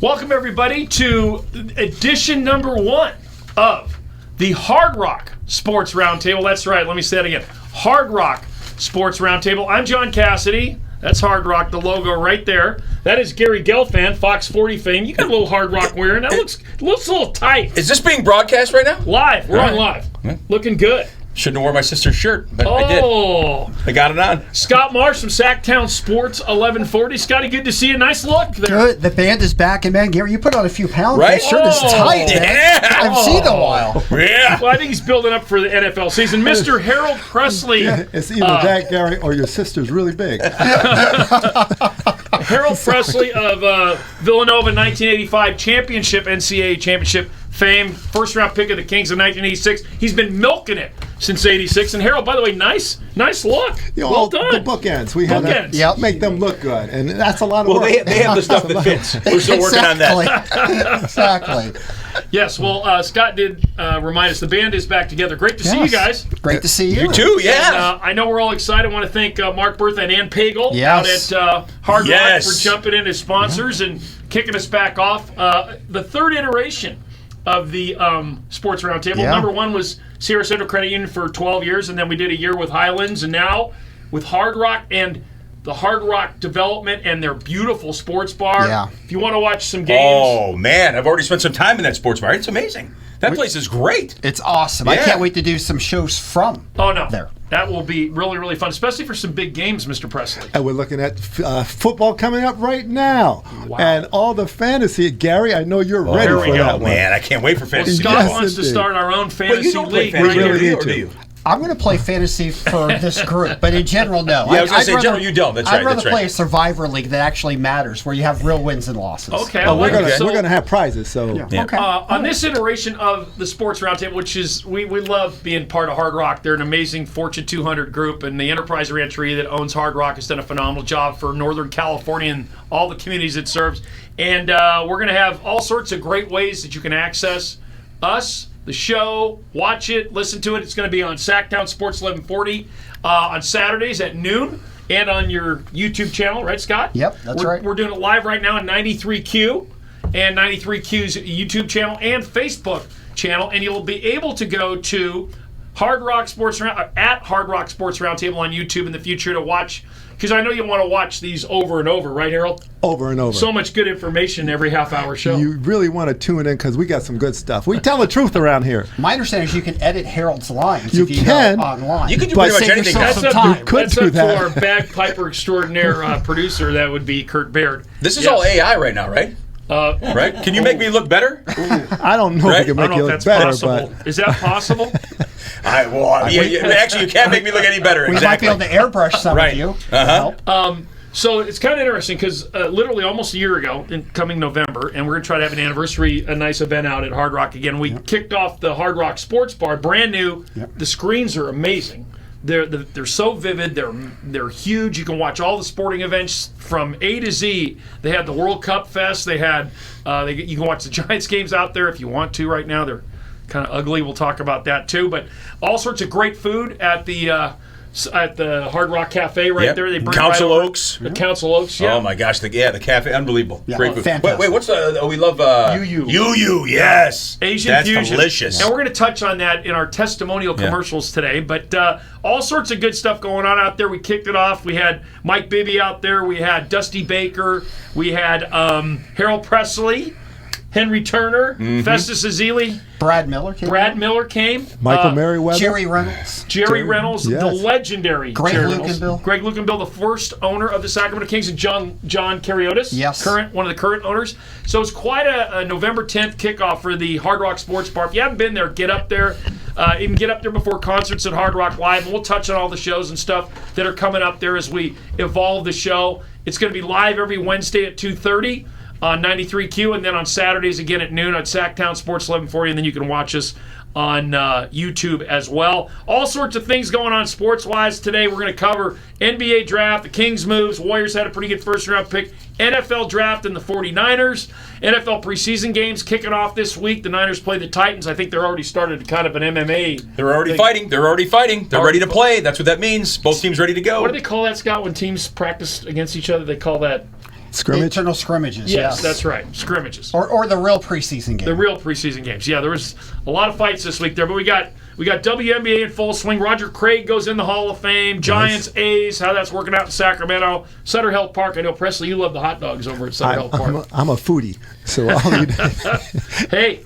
Welcome, everybody, to edition number 1 of the Hard Rock Sports Roundtable. That's right, let me say that again. Hard Rock Sports Roundtable. I'm John Cassidy. That's Hard Rock, the logo right there. That is Gary Gelfand, Fox 40 fame. You got a little Hard Rock wearing. That looks a little tight. Is this being broadcast right now? Live. We're on live. Looking good. Shouldn't have worn my sister's shirt, but I did. I got it on. Scott Marsh from Sacktown Sports 1140. Scotty, good to see you. Nice look there. Good. The band is back, and man, Gary, you put on a few pounds. Right? That shirt is tight, man. Yeah. I haven't seen it in a while. Yeah. Well, I think he's building up for the NFL season. Mr. Harold Pressley. It's either that, Gary, or your sister's really big. Harold Pressley of Villanova 1985 championship, NCAA championship fame, first round pick of the Kings in 1986. He's been milking it since '86. And Harold, by the way, nice look. Well done. The bookends. We have to make them look good, and that's a lot of work. Well, they have the stuff that fits. We're still working on that. Exactly. Yes, well, Scott did remind us the band is back together. Great to see you guys. Great to see you. You too, yeah. And, I know we're all excited. I want to thank Mark Bertha and Ann Pagel out at Hard Rock for jumping in as sponsors and kicking us back off. The third iteration of the Sports Roundtable. Number 1 was Sierra Central Credit Union for 12 years, and then we did a year with Highlands, and now with Hard Rock and the Hard Rock development and their beautiful sports bar. Yeah. If you want to watch some games. Oh, man, I've already spent some time in that sports bar. It's amazing. That place is great. It's awesome. I can't wait to do some shows from there. That will be really, really fun, especially for some big games, Mr. Presley. And we're looking at football coming up right now. Wow. And all the fantasy. Gary, I know you're ready for that one. Man, I can't wait for fantasy. Scott wants to start our own fantasy league. Right here. here, or do you? I'm going to play fantasy for this group, but in general, no. Yeah, I was going to say, in general, you don't. That's right. I'd rather play a Survivor League that actually matters, where you have real wins and losses. Okay. We're going to have prizes. So Okay. On this iteration of the Sports Roundtable, which is we love being part of Hard Rock. They're an amazing Fortune 200 group, and the Enterprise Rancheria that owns Hard Rock has done a phenomenal job for Northern California and all the communities it serves. And we're going to have all sorts of great ways that you can access us, the show, watch it, listen to it. It's going to be on Sacktown Sports 1140 on Saturdays at noon and on your YouTube channel, right, Scott? Yep, that's right. We're doing it live right now on 93Q and 93Q's YouTube channel and Facebook channel, and you'll be able to go to Hard Rock Sports at Hard Rock Sports Roundtable on YouTube in the future to watch, because I know you want to watch these over and over, right, Harold? Over and over. So much good information every half-hour show. You really want to tune in because we got some good stuff. We tell the truth around here. My understanding is you can edit Harold's lines You if you can. go online. You can do pretty much anything. That's some up, time. You could that's do up that. to our bagpiper extraordinaire producer. That would be Kurt Baird. This is all AI right now, right? Right? Can you make me look better? I don't know if we can I make don't you know if look that's better, possible. but Is that possible? Actually, you can't make me look any better. We might be able to airbrush some of you. So it's kind of interesting because literally almost a year ago, in coming November, and we're going to try to have an anniversary, a nice event out at Hard Rock again. We kicked off the Hard Rock Sports Bar, brand new. The screens are amazing. They're so vivid. They're huge. You can watch all the sporting events from A to Z. They had the World Cup Fest. They had you can watch the Giants games out there if you want to. Right now they're kind of ugly. We'll talk about that too. But all sorts of great food at the Hard Rock Cafe there. They bring Council Oaks. The Council Oaks. Yeah. Oh my gosh, the cafe, unbelievable. Great food. Fantastic. Wait, what's we love Yu, yes. Asian That's fusion. Delicious. And we're going to touch on that in our testimonial commercials today. But all sorts of good stuff going on out there. We kicked it off. We had Mike Bibby out there. We had Dusty Baker. We had Harold Pressley, Henry Turner, Festus Ezeli. Brad Miller came. Michael Merriweather. Jerry Reynolds. Yes. The legendary Greg Jerry Lukenbill. Greg Lukenbill, the first owner of the Sacramento Kings, and John Cassidy, one of the current owners. So it's quite a November 10th kickoff for the Hard Rock Sports Bar. If you haven't been there, get up there. You can get up there before concerts at Hard Rock Live, and we'll touch on all the shows and stuff that are coming up there as we evolve the show. It's going to be live every Wednesday at 2:30. On 93Q, and then on Saturdays again at noon on Sacktown Sports 1140, and then you can watch us on YouTube as well. All sorts of things going on sports-wise today. We're going to cover NBA draft, the Kings moves, Warriors had a pretty good first-round pick, NFL draft and the 49ers, NFL preseason games kicking off this week. The Niners play the Titans. I think they're already started kind of an MMA. They're already fighting. They're ready to play. That's what that means. Both teams ready to go. What do they call that, Scott, when teams practice against each other? They call that... Internal scrimmages. Yes, that's right. Scrimmages. Or the real preseason game. The real preseason games. Yeah, there was a lot of fights this week there, but we got WNBA in full swing. Roger Craig goes in the Hall of Fame. Giants, A's, how that's working out in Sacramento. Sutter Health Park. I know, Presley, you love the hot dogs over at Sutter Health Park. I'm a foodie, so I'll eat. Hey,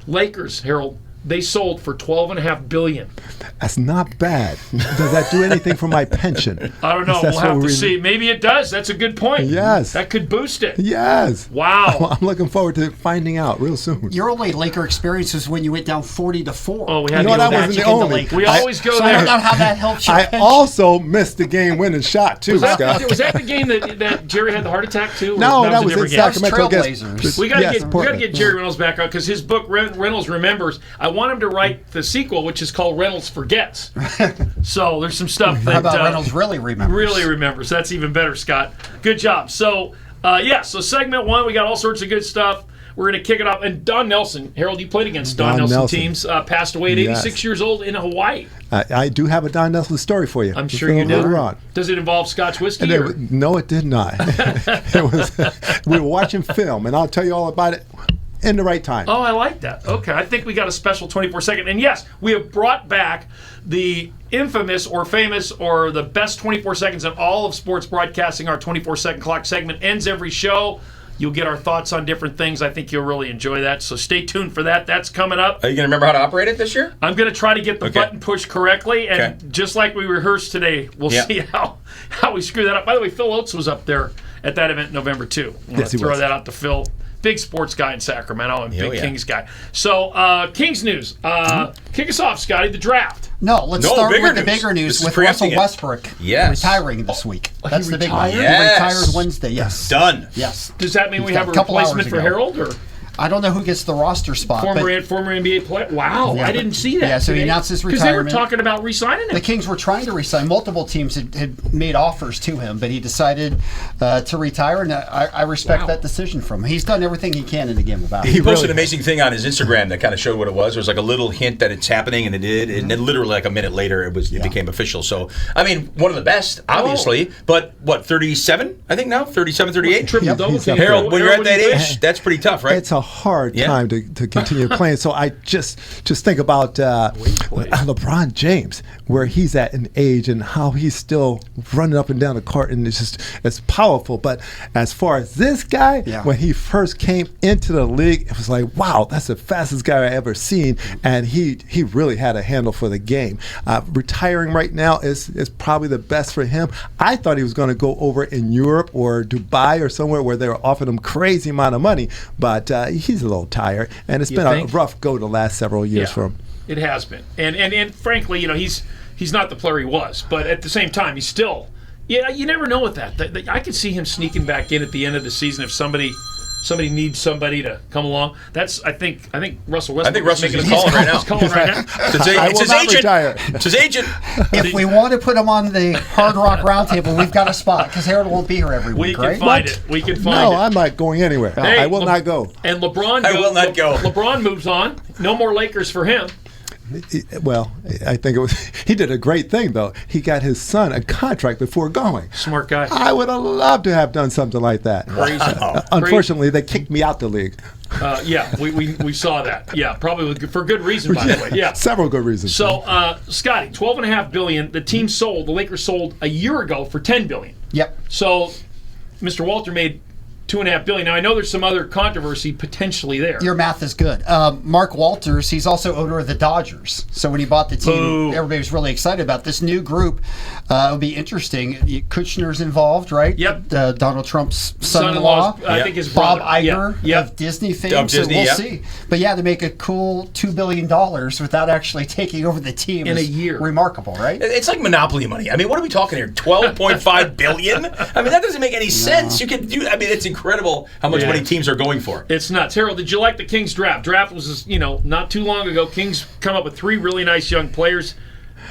Lakers, Harold. They sold for $12.5 billion. That's not bad. Does that do anything for my pension? I don't know. We'll have to see. Maybe it does. That's a good point. Yes. That could boost it. Yes. Wow. I'm looking forward to finding out real soon. Your only Laker experience was when you went down 40-4. Oh, we had to know go that back. wasn't the only. We always go So there. I don't know how that helps you. I also missed the game-winning shot too, Scott. Was that the game that Jerry had the heart attack too? Or No, that was in a different game? Sacramento. Trailblazers. We got to get Jerry Reynolds back on because his book Reynolds Remembers. I want him to write the sequel, which is called Reynolds Forgets. So there's some stuff that How about Reynolds really remembers? Really remembers. That's even better, Scott. Good job. So so segment one, we got all sorts of good stuff. We're going to kick it off. And Don Nelson, Harold, you played against Don Nelson teams, passed away at 86 years old in Hawaii. I do have a Don Nelson story for you. I'm sure you do. Later on. Does it involve Scotch whiskey? No, it did not. We were watching film, and I'll tell you all about it in the right time. Oh, I like that. Okay, I think we got a special 24-second. And yes, we have brought back the infamous or famous or the best 24 seconds in all of sports broadcasting. Our 24-second clock segment ends every show. You'll get our thoughts on different things. I think you'll really enjoy that. So stay tuned for that. That's coming up. Are you going to remember how to operate it this year? I'm going to try to get the button pushed correctly. And just like we rehearsed today, we'll see how we screw that up. By the way, Phil Oates was up there at that event in November, too. Yes, he throw was. that out to Phil. Big sports guy in Sacramento and big Kings guy. So, Kings news. Kick us off, Scotty, the draft. No, let's start with the bigger news with Russell Westbrook Yes. retiring this week. That's the big one. Yes. He retires Wednesday, yes. Done. Yes. Does that mean we have a couple replacement hours for ago. Harold? Or I don't know who gets the roster spot. former NBA player? Wow, Yeah, I didn't see that. Yeah, so he announced his because they were retirement. talking about re-signing him. The Kings were trying to resign. Multiple teams had made offers to him, but he decided to retire, and I respect that decision from him. He's done everything he can in the game about it. He posted an amazing thing on his Instagram that kind of showed what it was. There was like a little hint that it's happening, and it did. And then literally like a minute later, it became official. So, I mean, one of the best, obviously. But, what, 37, I think now? 37, 38? Triple-double team. Harold, when you're at that age, that's pretty tough, right? It's a hard time to continue playing. So I just think about LeBron James, where he's at an age and how he's still running up and down the court, and it's powerful. But as far as this guy, when he first came into the league, it was like, wow, that's the fastest guy I ever seen, and he really had a handle for the game. Retiring right now is probably the best for him. I thought he was going to go over in Europe or Dubai or somewhere where they were offering him crazy amount of money, but he's a little tired, and it's been a rough go the last several years for him. It has been, and frankly, he's not the player he was, but at the same time, he's still. Yeah, you never know with that. I could see him sneaking back in at the end of the season if somebody needs somebody to come along. That's I think Russell Westbrook. I think Russell's making calling right now. He's calling right now. It's his agent. Retire. It's his agent. If we want to put him on the Hard Rock Roundtable, we've got a spot because Harold won't be here every week, right? We can find it. No, I'm not going anywhere. Hey, I will not go. And LeBron I will not go. LeBron moves on. No more Lakers for him. Well, I think he did a great thing, though. He got his son a contract before going. Smart guy. I would have loved to have done something like that. Crazy. Unfortunately, they kicked me out the league. We saw that. Yeah, probably for good reason, by the way. Yeah, several good reasons. So, Scotty, $12.5 billion. The team sold. The Lakers sold a year ago for $10 billion. Yep. So, Mr. Walter made $2.5 billion. Now I know there's some other controversy potentially there. Your math is good. Mark Walters, he's also owner of the Dodgers. So when he bought the team, everybody was really excited about this new group. It'll be interesting. Kushner's involved, right? Yep. Donald Trump's son-in-law. I think his Bob brother. Iger of Disney fame. So we'll see. But yeah, to make a cool $2 billion without actually taking over the team in is a year. Remarkable, right? It's like Monopoly money. I mean, what are we talking here? $12.5 billion? I mean, that doesn't make any sense. You can do. I mean, it's incredible how much money teams are going for. It's nuts. Harold, did you like the Kings draft? Draft was, not too long ago. Kings come up with 3 really nice young players.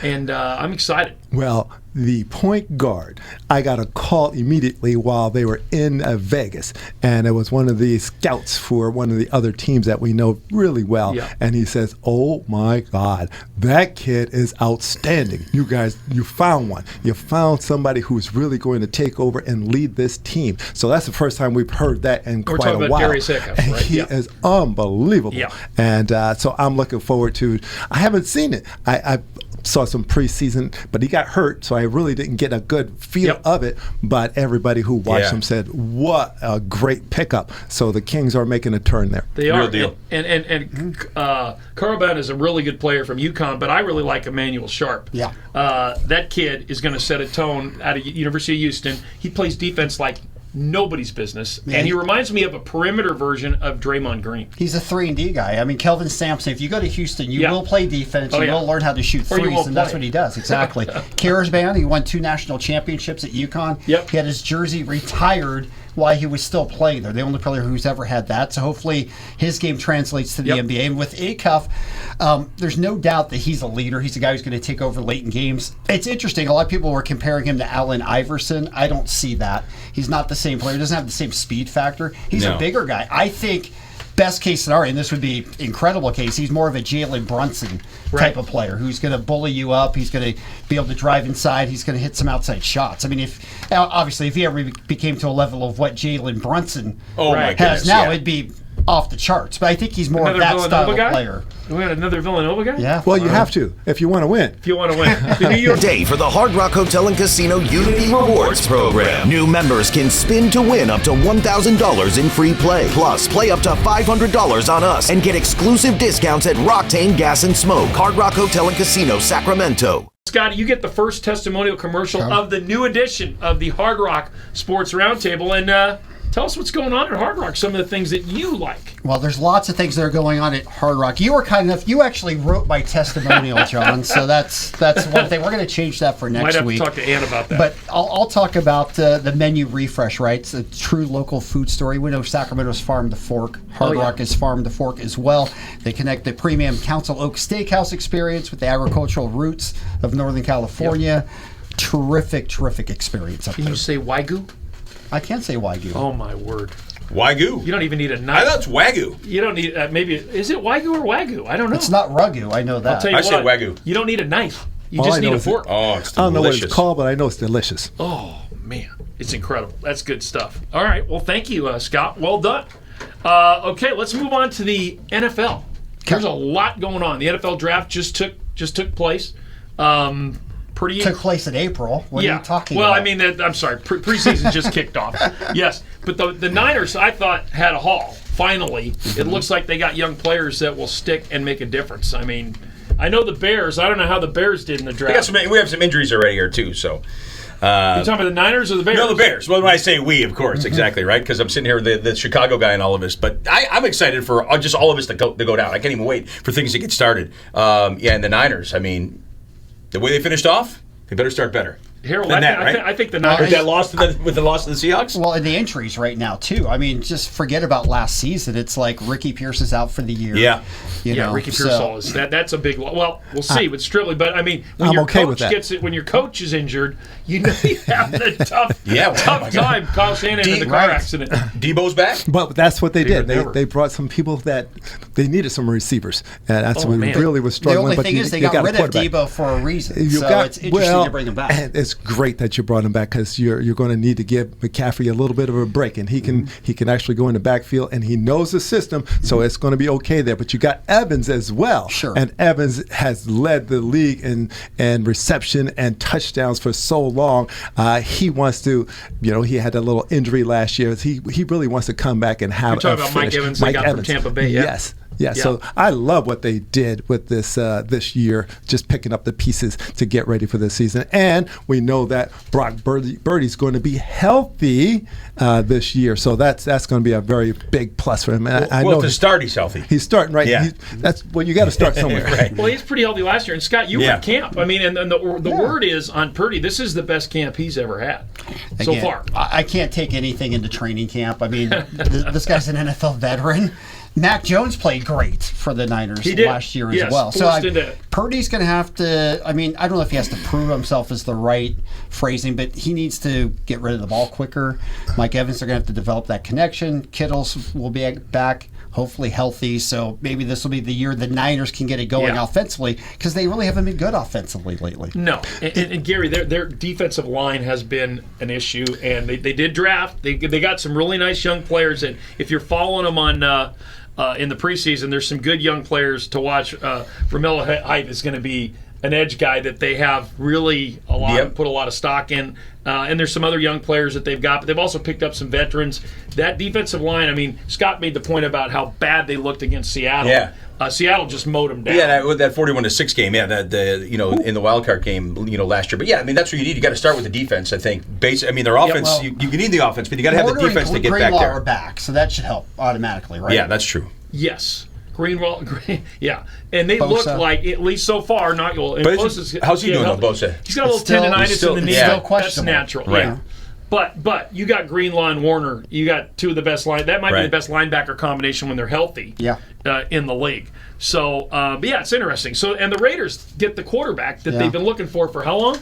and I'm excited. Well, the point guard, I got a call immediately while they were in Vegas, and it was one of the scouts for one of the other teams that we know really well, and he says, "Oh my God, that kid is outstanding. You guys, you found one. You found somebody who's really going to take over and lead this team." So that's the first time we've heard that in We're quite talking a about while. Darius Eckhoff, And right? he is unbelievable. Yeah. And so I'm looking forward to. I haven't seen it. I saw some preseason, but he got hurt, so I really didn't get a good feel of it. But everybody who watched him said, "What a great pickup!" So the Kings are making a turn there. They are. Real deal. And Carlban is a really good player from UConn, but I really like Emmanuel Sharp. Yeah. That kid is going to set a tone out of University of Houston. He plays defense like nobody's business, and he reminds me of a perimeter version of Draymond Green. He's a 3-and-D guy. I mean, Kelvin Sampson, if you go to Houston, you will play defense, you will learn how to shoot threes, and that's what he does, exactly. Karasban, he won 2 national championships at UConn. Yep. He had his jersey retired while he was still playing there. The only player who's ever had that. So hopefully his game translates to the NBA. And with Acuff, there's no doubt that he's a leader. He's a guy who's going to take over late in games. It's interesting. A lot of people were comparing him to Allen Iverson. I don't see that. He's not the same player. He doesn't have the same speed factor. He's a bigger guy. I think best case scenario, and this would be incredible case, he's more of a Jalen Brunson type of player who's going to bully you up. He's going to be able to drive inside. He's going to hit some outside shots. I mean, if he ever became to a level of what Jalen Brunson has now, it'd be off the charts. But I think he's more of that style of player. We got another Villanova guy? Yeah. Well, you have to if you want to win. If you want to win. The New York Day for the Hard Rock Hotel and Casino Unity Rewards Program. New members can spin to win up to $1,000 in free play. Plus, play up to $500 on us and get exclusive discounts at Rocktain Gas and Smoke. Hard Rock Hotel and Casino, Sacramento. Scotty, you get the first testimonial commercial of the new edition of the Hard Rock Sports Roundtable, and tell us what's going on at Hard Rock, some of the things that you like. Well, there's lots of things that are going on at Hard Rock. You were kind enough, you actually wrote my testimonial, John, so that's one thing. We're going to change that for next week. Might have to talk to Ann about that. But I'll talk about the menu refresh, right? It's a true local food story. We know Sacramento's Farm to Fork. Hard Rock is Farm to Fork as well. They connect the premium Council Oak Steakhouse experience with the agricultural roots of Northern California. Terrific experience up there. Can you say Wagyu? I can't say Wagyu. Oh, my word. Wagyu. You don't even need a knife. I thought it's Wagyu. You don't need, maybe, is it Wagyu or Wagyu? I don't know. It's not Ragu, I know that. I'll tell you I what, say Wagyu. You don't need a knife. You just need a fork. Oh, it's delicious. I don't know what it's called, but I know it's delicious. Oh, man. It's incredible. That's good stuff. All right. Well, thank you, Scott. Well done. Okay, let's move on to the NFL. There's a lot going on. The NFL draft just took place. Took place in April. What are you talking about? Well, I mean, I'm sorry. Preseason just kicked off. Yes. But the Niners, I thought, had a haul. Finally. It looks like they got young players that will stick and make a difference. I mean, I know the Bears. I don't know how the Bears did in the draft. We have some injuries already here, too, so... You're talking about the Niners or the Bears? No, the Bears. Well, when I say we, of course, exactly, right? Because I'm sitting here with the Chicago guy and all of us. But I'm excited for just all of us to go down. I can't even wait for things to get started. And the Niners, I mean, the way they finished off, they better start better. Harold, I think the Niners... with the loss of the Seahawks? Well, and the injuries right now, too. I mean, just forget about last season. It's like Ricky Pierce is out for the year. Yeah. Ricky Pearsall is that's a big. Well, we'll see with Strictly, but I mean, when your coach gets it, when your coach is injured, you know you have a tough time. Kyle Shanahan in the car accident. Debo's back, but that's what they did. They brought some people that they needed some receivers, and that's what really was struggling. The only thing is they got rid of Debo for a reason. It's interesting to bring him back. And it's great that you brought him back because you're going to need to give McCaffrey a little bit of a break, and he can actually go in the backfield, and he knows the system, so it's going to be okay there. But you got Evans as well. Sure. And Evans has led the league in reception and touchdowns for so long. He wants to, he had a little injury last year. He really wants to come back and have. You're talking about Mike Evans, they got from Tampa Bay. Yeah? Yes. Yeah, so I love what they did with this year, just picking up the pieces to get ready for this season. And we know that Brock Birdie's going to be healthy this year, so that's going to be a very big plus for him. And I know to start, he's healthy. He's starting right. Yeah. You got to start somewhere. Right. Well, he's pretty healthy last year. And Scott, you were at camp. I mean, and the word is on Purdy, this is the best camp he's ever had so far. I can't take anything into training camp. I mean, this guy's an NFL veteran. Mac Jones played great for the Niners last year as well. So Purdy's going to have to, I mean, I don't know if he has to prove himself is the right phrasing, but he needs to get rid of the ball quicker. Mike Evans are going to have to develop that connection. Kittles will be back, hopefully healthy. So maybe this will be the year the Niners can get it going offensively, because they really haven't been good offensively lately. No. And Gary, their defensive line has been an issue, and they did draft. They got some really nice young players, and if you're following them on in the preseason, there's some good young players to watch. Vermilla Height is going to be an edge guy that they have really put a lot of stock in. And there's some other young players that they've got, but they've also picked up some veterans. That defensive line, I mean, Scott made the point about how bad they looked against Seattle. Yeah. Seattle just mowed them down. Yeah, that 41-6 game. Yeah, in the wild card game, last year. But yeah, I mean, that's what you need. You got to start with the defense. I think. Their offense. You need the offense, but you got to have the defense to get back there. Are back, so that should help automatically, right? Yeah, that's true. Yes. Yeah, and they look like, at least so far, not well. How's he doing on Bosa? He's got a little tendonitis in the knee. That's natural. Right. Yeah. But you got Greenlaw and Warner. You got two of the best line. That might be the best linebacker combination when they're healthy. Yeah. In the league. So, it's interesting. So, and the Raiders get the quarterback that they've been looking for how long?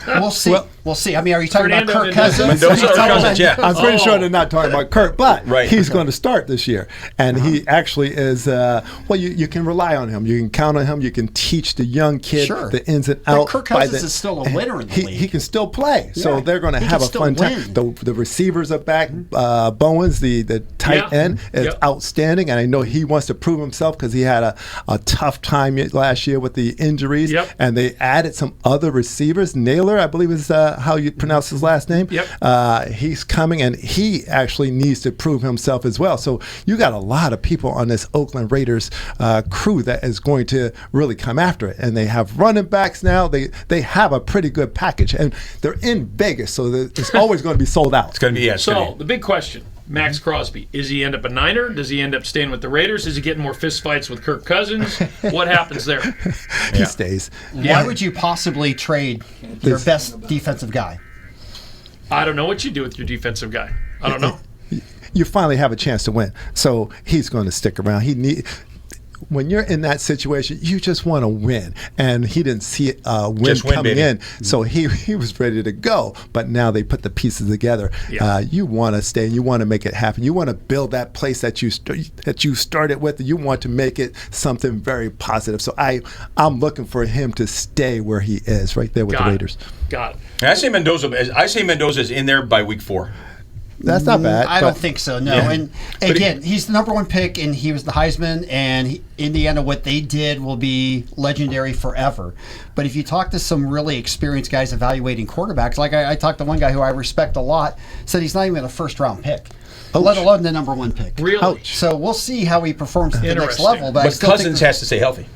We'll see. We'll see. I mean, are you talking about Kirk Cousins? Mendoza or Cousins, yeah. I'm pretty sure they're not talking about Kirk, but he's going to start this year. And he actually is, you can rely on him. You can count on him. You can teach the young kid the ins and outs. Kirk Cousins is still a winner in the league. He can still play. So they're going to have a fun time. The receivers are back. Bowens, the tight end, is outstanding. And I know he wants to prove himself because he had a tough time last year with the injuries. Yep. And they added some other receivers. Naylor, I believe is how you pronounce his last name. Yep. He's coming, and he actually needs to prove himself as well. So you got a lot of people on this Oakland Raiders crew that is going to really come after it. And they have running backs now. They have a pretty good package, and they're in Vegas, so it's always going to be sold out. It's going to be, the big question. Max Crosby. Is he end up a Niner? Does he end up staying with the Raiders? Is he getting more fistfights with Kirk Cousins? What happens there? He stays. Why would you possibly trade your best defensive guy? I don't know what you do with your defensive guy. I don't know. You finally have a chance to win, so he's going to stick around. When you're in that situation, you just want to win, and he didn't see a win coming in, so he was ready to go. But now they put the pieces together. You want to stay, and you want to make it happen. You want to build that place that you started with. You want to make it something very positive. So I'm looking for him to stay where he is, right there with the Raiders. Got it. And I say Mendoza is in there by week 4. That's not bad. I don't think so, no. Yeah. And again, he's the number 1 pick, and he was the Heisman, and Indiana, what they did will be legendary forever. But if you talk to some really experienced guys evaluating quarterbacks, like I talked to one guy who I respect a lot, said he's not even a first-round pick. Let alone the number 1 pick. Really? Ouch. So we'll see how he performs at the next level. But Cousins has to stay healthy.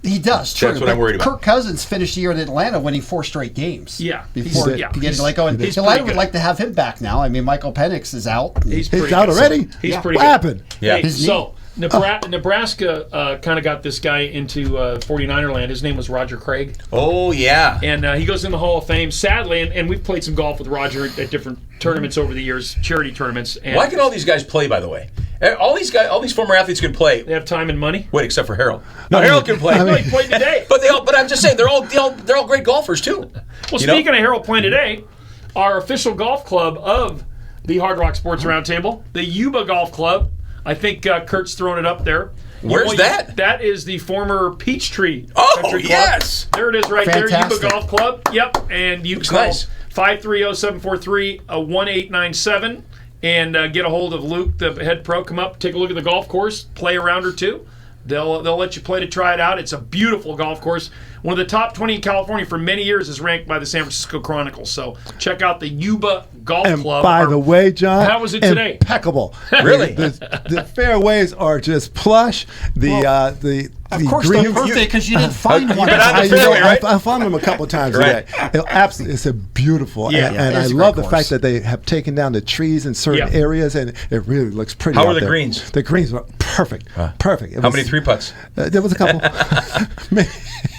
He does, true. That's what I'm worried about. Kirk Cousins finished the year in Atlanta winning 4 straight games. Yeah. Before getting let go. And Atlanta would like to have him back now. I mean, Michael Penix is out. He's out already? He's pretty good. What happened? Yeah. Hey, so Nebraska kind of got this guy into 49er land. His name was Roger Craig. Oh, yeah. And he goes in the Hall of Fame, sadly, and we've played some golf with Roger at different tournaments over the years, charity tournaments. And why can all these guys play, by the way? All these former athletes can play. They have time and money. Wait, except for Harold. No, Harold can play. No, he played today. But I'm just saying they're all great golfers too. Well, speaking of Harold playing today, our official golf club of the Hard Rock Sports Roundtable, the Yuba Golf Club. I think Kurt's throwing it up there. Where's that? That is the former Peachtree Country Club. There it is right Fantastic. there, Yuba Golf Club. Yep, and you call 530-743-1897 and get a hold of Luke, the head pro. Come up, take a look at the golf course, play a round or two. They'll let you play to try it out. It's a beautiful golf course. One of the top 20 in California for many years is ranked by the San Francisco Chronicle. So check out the Yuba Golf Club. By the way, John, how was it today? Impeccable. Really? The fairways are just plush. Of course they're perfect because you didn't find one. I found them a couple of times today. It's a beautiful, and I love the fact that they have taken down the trees in certain areas, and it really looks pretty. How are the greens? The greens were perfect. Perfect. How many 3-putts? There was a couple.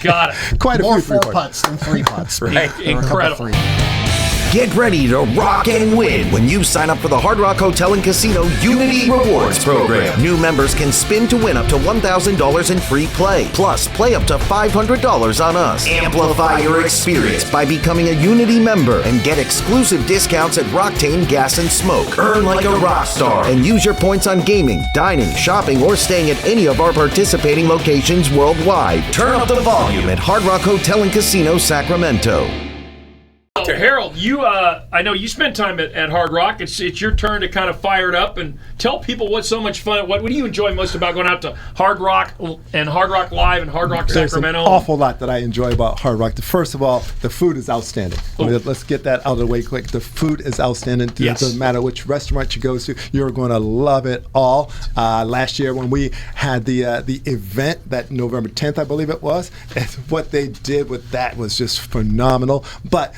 Got it. Quite a More few 4-putts than 3-putts. Right. Incredible. Get ready to rock and win when you sign up for the Hard Rock Hotel and Casino Unity Rewards program. New members can spin to win up to $1,000 in free play. Plus, play up to $500 on us. Amplify your experience by becoming a Unity member and get exclusive discounts at Rocktain Gas and Smoke. Earn like a rock star and use your points on gaming, dining, shopping, or staying at any of our participating locations worldwide. Turn up the volume at Hard Rock Hotel and Casino Sacramento. Harold, I know you spent time at Hard Rock. It's your turn to kind of fire it up and tell people what's so much fun. What do you enjoy most about going out to Hard Rock and Hard Rock Live and Hard Rock Sacramento? There's an awful lot that I enjoy about Hard Rock. First of all, the food is outstanding. Let's get that out of the way quick. The food is outstanding. Yes. It doesn't matter which restaurant you go to, you're going to love it all. Last year when we had the event, that November 10th, I believe it was, what they did with that was just phenomenal. But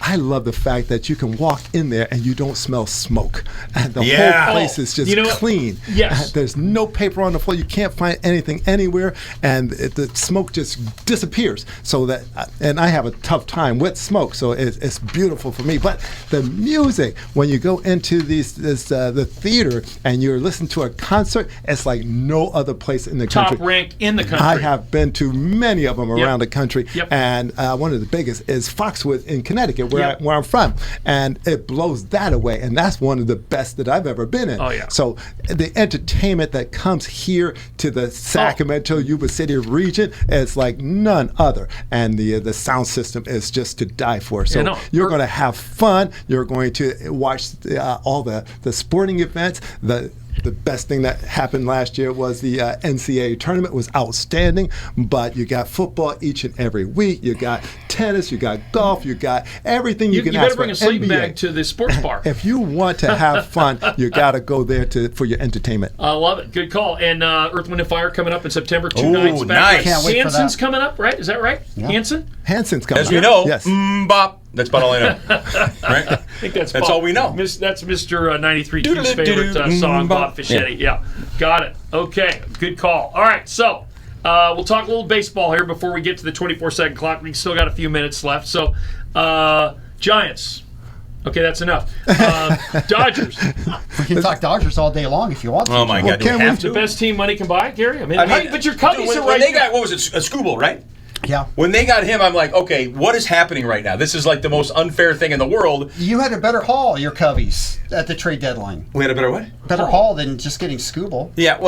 I love the fact that you can walk in there and you don't smell smoke. And the whole place is just clean. Yes. There's no paper on the floor. You can't find anything anywhere, and the smoke just disappears. So that, and I have a tough time with smoke, so it's beautiful for me. But the music, when you go into the theater and you're listening to a concert, it's like no other place in the country. Top ranked in the country. I have been to many of them around the country, Yep. and one of the biggest is Foxwoods in Connecticut, where I'm from, and it blows that away, and that's one of the best that I've ever been in. Oh, yeah. So the entertainment that comes here to the Sacramento, Yuba City region is like none other, and the sound system is just to die for. So you're going to have fun. You're going to watch all the sporting events. The best thing that happened last year was the NCAA tournament was outstanding, but you got football each and every week. You got tennis, you got golf, you got everything you can ask for. You better bring a sleeping NBA. bag to the sports bar. If you want to have fun, you got to go there for your entertainment. I love it. Good call. And Earth, Wind & Fire coming up in September. 2 nights back. Nice. Can't wait for Hanson's that. coming up, right? Is that right? Yeah. Hanson's coming As we up. know, Yes. Bop. That's about all I know. Right? I think that's all we know. That's Mr. 93 Q's favorite song, Bob Fischetti. Yeah. Got it. Okay. Good call. All right. So we'll talk a little baseball here before we get to the 24-second clock. We still got a few minutes left. So Giants. Okay, that's enough. Dodgers. We can talk Dodgers all day long if you want to. Oh, my God. Do we have The to? best team money can buy, Gary. I mean but your Cubbies are when right they there. got, what was it, a Scooble, right? Yeah. When they got him, I'm like, okay, what is happening right now? This is like the most unfair thing in the world. You had a better haul, your Cubbies, at the trade deadline. We had a better what? Better haul than just getting Scooble. Yeah,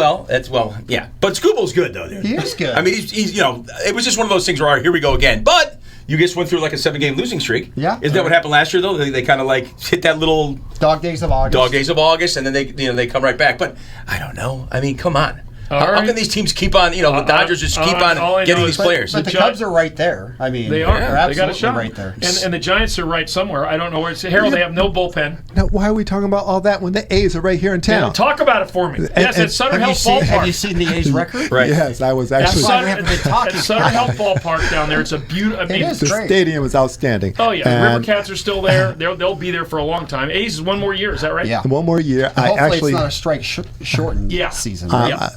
yeah. But Scooble's good, though, dude. He is good. I mean, he's it was just one of those things where, all right, here we go again. But you just went through like a 7-game losing streak. Yeah. Isn't that what happened last year, though? They kind of like hit that little Dog days of August. and then they come right back. But I don't know. I mean, come on. All How right. can these teams keep on, the Dodgers just keep all I on getting know these is- players? But the Cubs are right there. I mean, They are. They're They got a absolutely shot right there. And the Giants are right somewhere. I don't know where it's. Harold, they have no bullpen. Now, why are we talking about all that when the A's are right here in town? Talk about it for me. Yes, at Sutter Have you, Health seen, Ballpark. have you seen the A's record? Right. Yes, I was At actually. why we haven't been talking. At Sutter Health Ballpark down there, it's a beautiful. I mean, is. The Great. stadium is outstanding. oh yeah, the And River Cats are still there. They'll be there for a long time. A's is one more year. Is that right? Yeah. one more year. I Hopefully actually. it's not a strike shortened season. Right? Yeah.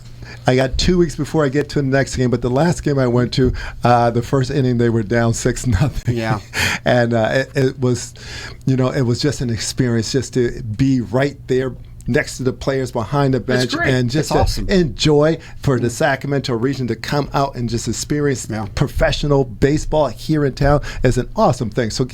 I got 2 weeks before I get to the next game, but the last game I went to, the first inning they were down 6-0. Yeah. And it was, it was just an experience just to be right there next to the players behind the bench great. and just That's awesome. enjoy for the Sacramento region to come out and just experience professional baseball here in town is an awesome thing. So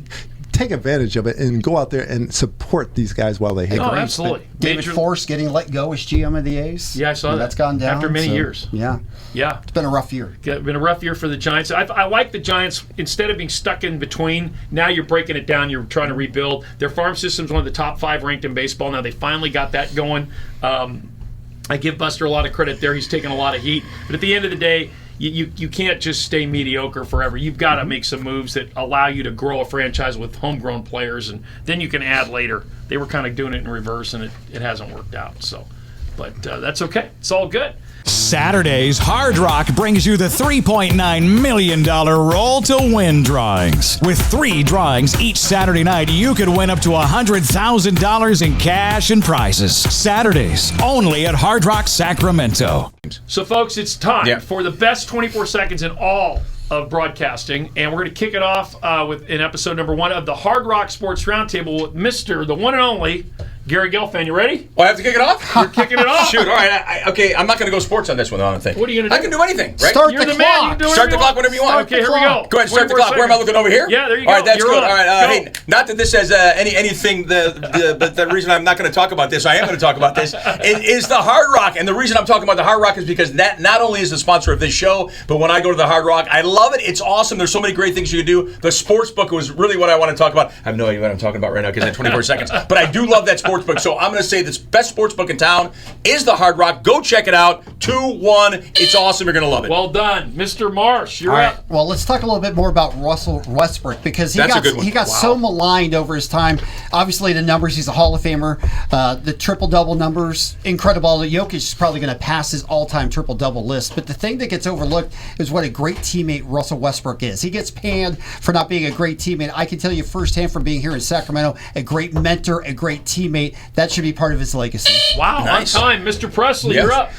take advantage of it and go out there and support these guys while they're here. Oh, absolutely. David Force getting let go as GM of the A's. Yeah, I saw that. That's gone down After many years. Yeah. Yeah. It's been a rough year. It's been a rough year for the Giants. I like the Giants. Instead of being stuck in between, now you're breaking it down. You're trying to rebuild. Their farm system's one of the top 5 ranked in baseball. Now they finally got that going. I give Buster a lot of credit there. He's taken a lot of heat. But at the end of the day, you can't just stay mediocre forever. You've got to make some moves that allow you to grow a franchise with homegrown players, and then you can add later. They were kind of doing it in reverse, and it hasn't worked out. So, but that's okay. It's all good. Saturdays, Hard Rock brings you the $3.9 million Roll to Win drawings. With 3 drawings each Saturday night, you could win up to $100,000 in cash and prizes. Saturdays, only at Hard Rock Sacramento. So, folks, it's time for the best 24 seconds in all of broadcasting, and we're going to kick it off in episode number 1 of the Hard Rock Sports Roundtable with Mr. the one and only Gary Gelfand. You ready? Oh, I have to kick it off? You're kicking it off. Shoot, all right. Okay, I'm not going to go sports on this one, I don't think. What are you going to do? I can do anything, right? Start You're the the man. You clock. can do Start the clock whenever you want. Okay, here we go. Go ahead, start the clock. Where am I looking, over here? Yeah, there you go. All right, that's You're good. on. All right, Go. hey, not that this has anything, but the reason I'm not going to talk about this, I am going to talk about this, is the Hard Rock. And the reason I'm talking about the Hard Rock is because that not only is the sponsor of this show, but when I go to the Hard Rock, I love it. It's awesome. There's so many great things you can do. The sports book was really what I want to talk about. I have no idea what I'm talking about right now because I have 24 seconds. But I do love that sports book. So I'm going to say the best sports book in town is the Hard Rock. Go check it out. 2-1. It's awesome. You're going to love it. Well done. Mr. Marsh, you're up. Well, let's talk a little bit more about Russell Westbrook because he That's a got good one. he got so maligned over his time. Obviously, the numbers, he's a Hall of Famer. The triple-double numbers, incredible. Jokic is probably going to pass his all-time triple-double list. But the thing that gets overlooked is what a great teammate Russell Westbrook is. He gets panned for not being a great teammate. I can tell you firsthand from being here in Sacramento, a great mentor, a great teammate. That should be part of his legacy. Wow, Nice. on time. Mr. Pressley, Yes. you're up.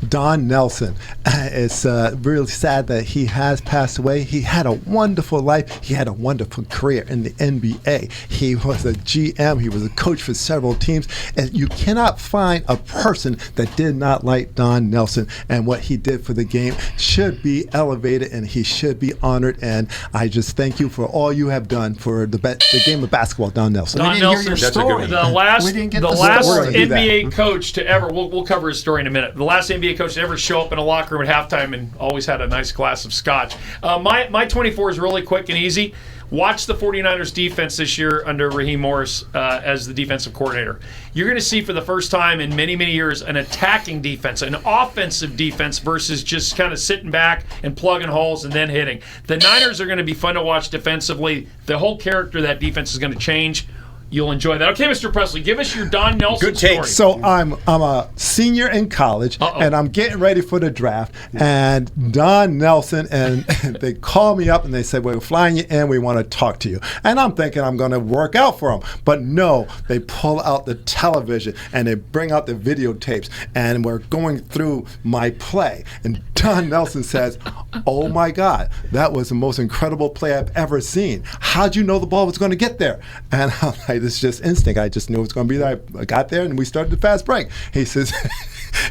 Don Nelson. It's really sad that he has passed away. He had a wonderful life. He had a wonderful career in the NBA. He was a GM. He was a coach for several teams. And you cannot find a person that did not like Don Nelson. And what he did for the game should be elevated and he should be honored. And I just thank you for all you have done for the game of basketball, Don Nelson. Don didn't hear Nelson, your That's a good story. one. the last, We didn't get the the last story. We're gonna do that. NBA coach to ever, we'll cover his story in a minute. The last NBA coach to ever show up in a locker room at halftime and always had a nice glass of scotch. My 24 is really quick and easy. Watch the 49ers defense this year under Raheem Morris as the defensive coordinator. You're going to see for the first time in many, many years an attacking defense, an offensive defense versus just kind of sitting back and plugging holes and then hitting. The Niners are going to be fun to watch defensively. The whole character of that defense is going to change. You'll enjoy that. Okay, Mr. Presley, give us your Don Nelson Good take. story. So I'm a senior in college, and I'm getting ready for the draft. And Don Nelson and they call me up and they said, "We're flying you in. We want to talk to you." And I'm thinking I'm going to work out for them, but no. They pull out the television and they bring out the videotapes, and we're going through my play. And Don Nelson says, "Oh my God, that was the most incredible play I've ever seen. How'd you know the ball was going to get there?" And I'm like, "This is just instinct. I just knew it was going to be there." I got there and we started the fast break. He says,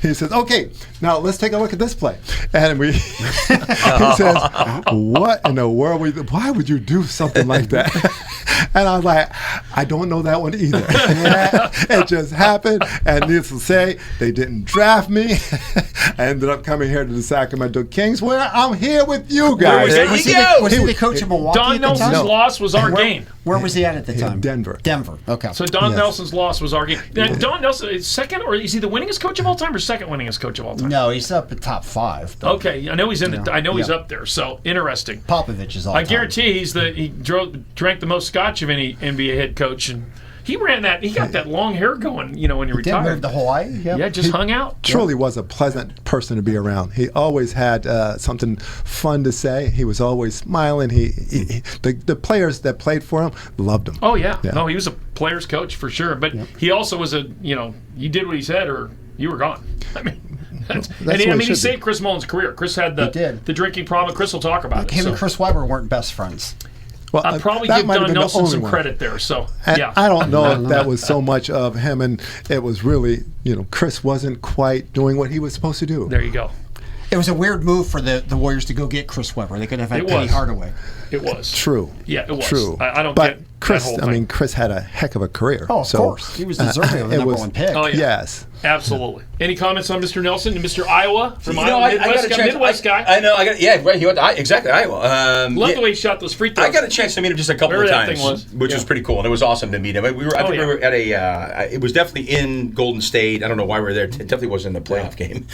"Okay, now let's take a look at this play." And he says, "What in the world? Why would you do something like that?" And I was like, "I don't know that one either." It just happened. And needless to say, they didn't draft me. I ended up coming here to the Sacramento Kings, where I'm here with you guys. There Was you he go. was he the coach of Milwaukee Don at the Nelson's time? loss was our game. Where was he at the time? Denver. Denver. Okay. So Don Yes. Nelson's loss was our game. Now, Don Nelson is second, or is he the winningest coach of all time, or second winningest coach of all time? No, he's up at top 5. Okay, I know he's in. The, I know he's Yeah. up there. So interesting. Popovich is all. I guarantee he drank the most scotch of any NBA head coach, and he ran that. He got that long hair going. You know, when he Did move retired. to Hawaii. Yep. Yeah, just hung out. Truly was a pleasant person to be around. He always had something fun to say. He was always smiling. The players that played for him loved him. Oh yeah. Yeah. No, he was a player's coach for sure. But he also was you did what he said or you were gone. I mean. what He it should saved be. Chris Mullen's career. Chris had He did. the drinking problem. Chris will talk about it. Him so. and Chris Webber weren't best friends. Well, I'd probably that give might have Don been the Nelson only some one. credit there. So And yeah. I don't know if that was so much of him, and it was really, Chris wasn't quite doing what he was supposed to do. There you go. It was a weird move for the Warriors to go get Chris Webber. They could have had It Penny was. Hardaway. It was. True. Yeah, it was. True. I don't but get Chris, that whole thing. Chris had a heck of a career. Oh, of course. He was deserving of the it number was- 1 pick. Oh, yeah. Yes. Absolutely. Any comments on Mr. Nelson and Mr. Iowa from Iowa? I got a chance. Midwest guy. I know. Right. He went to exactly Iowa. Love the way he shot those free throws. I got a chance to meet him just a couple Wherever of that times, thing was. which was pretty cool, and it was awesome to meet him. I think we were at a. It was definitely in Golden State. I don't know why we were there. It definitely wasn't in the playoff game.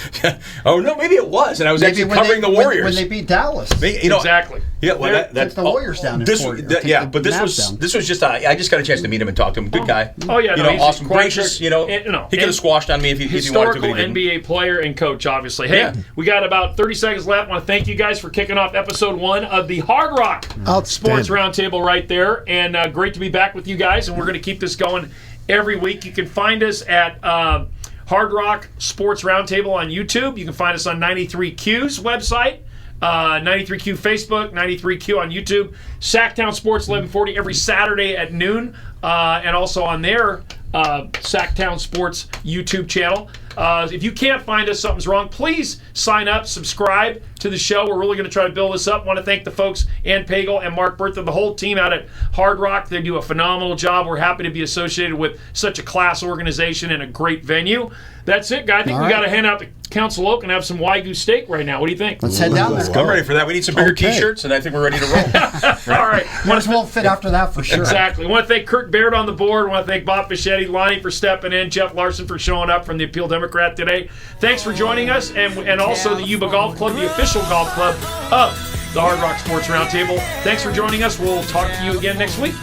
Oh no, maybe it was, and I was Maybe actually covering the Warriors when they beat Dallas. Exactly. Yeah, well, Took the Warriors down in This, 40, or that- took yeah, the but this Mavs was down. this was just. I just got a chance to meet him and talk to him. Good guy. Oh, yeah, no, he's awesome, quite gracious. a- He could have squashed on me if he wanted to. Historical But he didn't. NBA player and coach, obviously. Hey, Yeah. we got about 30 seconds left. I want to thank you guys for kicking off episode 1 of the Hard Rock Outstanding. Sports Roundtable right there. And great to be back with you guys. And we're going to keep this going every week. You can find us at Hard Rock Sports Roundtable on YouTube. You can find us on 93Q's website. 93Q Facebook, 93Q on YouTube, Sacktown Sports 1140 every Saturday at noon, and also on their Sacktown Sports YouTube channel. If you can't find us, something's wrong. Please sign up, subscribe to the show. We're really going to try to build this up. I want to thank the folks, Ann Pagel and Mark Bertha, the whole team out at Hard Rock. They do a phenomenal job. We're happy to be associated with such a class organization and a great venue. That's it, guy. I think we got to hand out the Council Oak and have some Wagyu steak right now. What do you think? Let's head down there. I'm ready for that. We need some bigger T-shirts, and I think we're ready to roll. All right. Might as well fit after that for sure. Exactly. I want to thank Kurt Baird on the board. I want to thank Bob Fischetti, Lonnie for stepping in, Jeff Larson for showing up from the Appeal Democrat today. Thanks for joining us, and also the Yuba Golf Club, the official golf club of the Hard Rock Sports Roundtable. Thanks for joining us. We'll talk to you again next week.